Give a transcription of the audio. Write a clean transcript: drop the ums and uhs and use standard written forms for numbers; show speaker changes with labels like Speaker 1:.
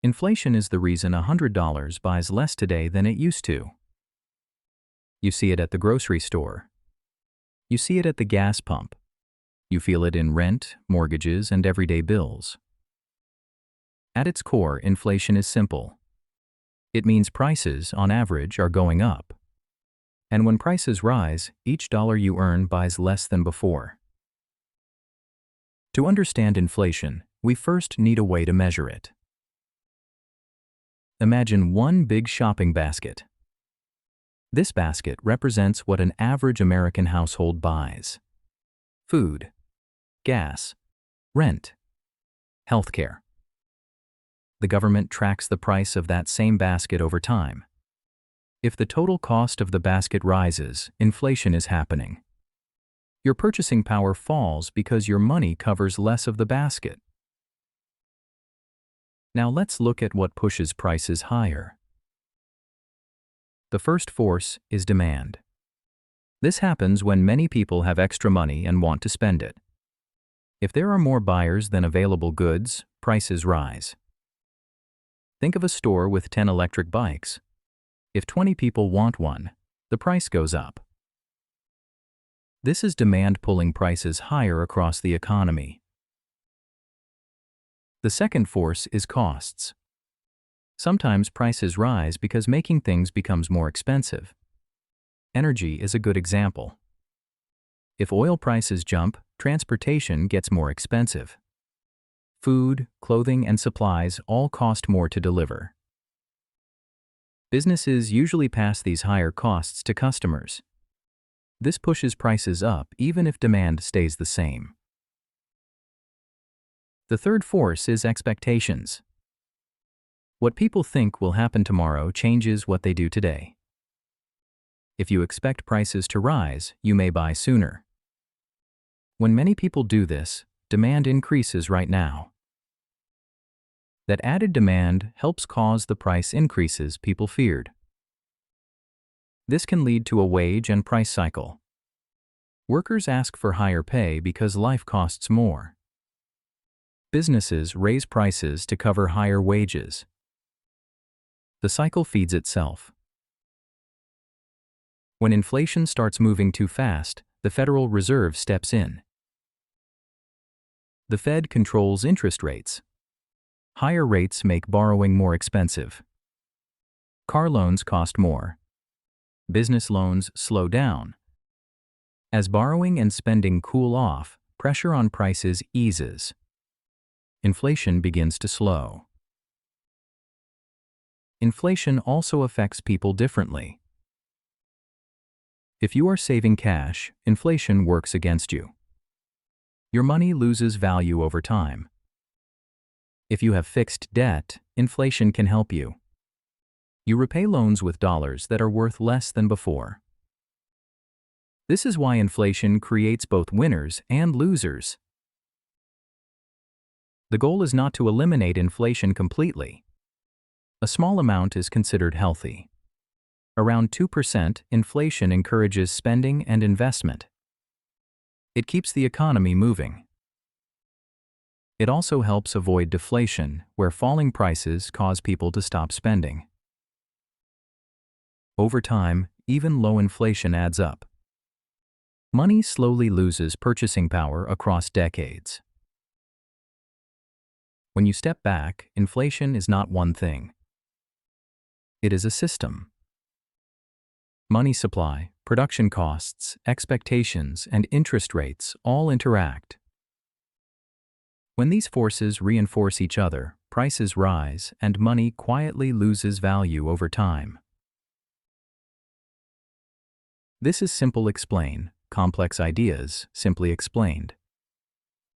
Speaker 1: Inflation is the reason $100 buys less today than it used to. You see it at the grocery store. You see it at the gas pump. You feel it in rent, mortgages, and everyday bills. At its core, inflation is simple. It means prices, on average, are going up. And when prices rise, each dollar you earn buys less than before. To understand inflation, we first need a way to measure it. Imagine one big shopping basket. This basket represents what an average American household buys: food, gas, rent, healthcare. The government tracks the price of that same basket over time. If the total cost of the basket rises, inflation is happening. Your purchasing power falls because your money covers less of the basket. Now let's look at what pushes prices higher. The first force is demand. This happens when many people have extra money and want to spend it. If there are more buyers than available goods, prices rise. Think of a store with 10 electric bikes. If 20 people want one, the price goes up. This is demand pulling prices higher across the economy. The second force is costs. Sometimes prices rise because making things becomes more expensive. Energy is a good example. If oil prices jump, transportation gets more expensive. Food, clothing, and supplies all cost more to deliver. Businesses usually pass these higher costs to customers. This pushes prices up even if demand stays the same. The third force is expectations. What people think will happen tomorrow changes what they do today. If you expect prices to rise, you may buy sooner. When many people do this, demand increases right now. That added demand helps cause the price increases people feared. This can lead to a wage and price cycle. Workers ask for higher pay because life costs more. Businesses raise prices to cover higher wages. The cycle feeds itself. When inflation starts moving too fast, the Federal Reserve steps in. The Fed controls interest rates. Higher rates make borrowing more expensive. Car loans cost more. Business loans slow down. As borrowing and spending cool off, pressure on prices eases. Inflation begins to slow. Inflation also affects people differently. If you are saving cash, inflation works against you. Your money loses value over time. If you have fixed debt, inflation can help you. You repay loans with dollars that are worth less than before. This is why inflation creates both winners and losers. The goal is not to eliminate inflation completely. A small amount is considered healthy. Around 2%, inflation encourages spending and investment. It keeps the economy moving. It also helps avoid deflation, where falling prices cause people to stop spending. Over time, even low inflation adds up. Money slowly loses purchasing power across decades. When you step back, inflation is not one thing. It is a system. Money supply, production costs, expectations, and interest rates all interact. When these forces reinforce each other, prices rise and money quietly loses value over time. This is Simplexplain, complex ideas simply explained.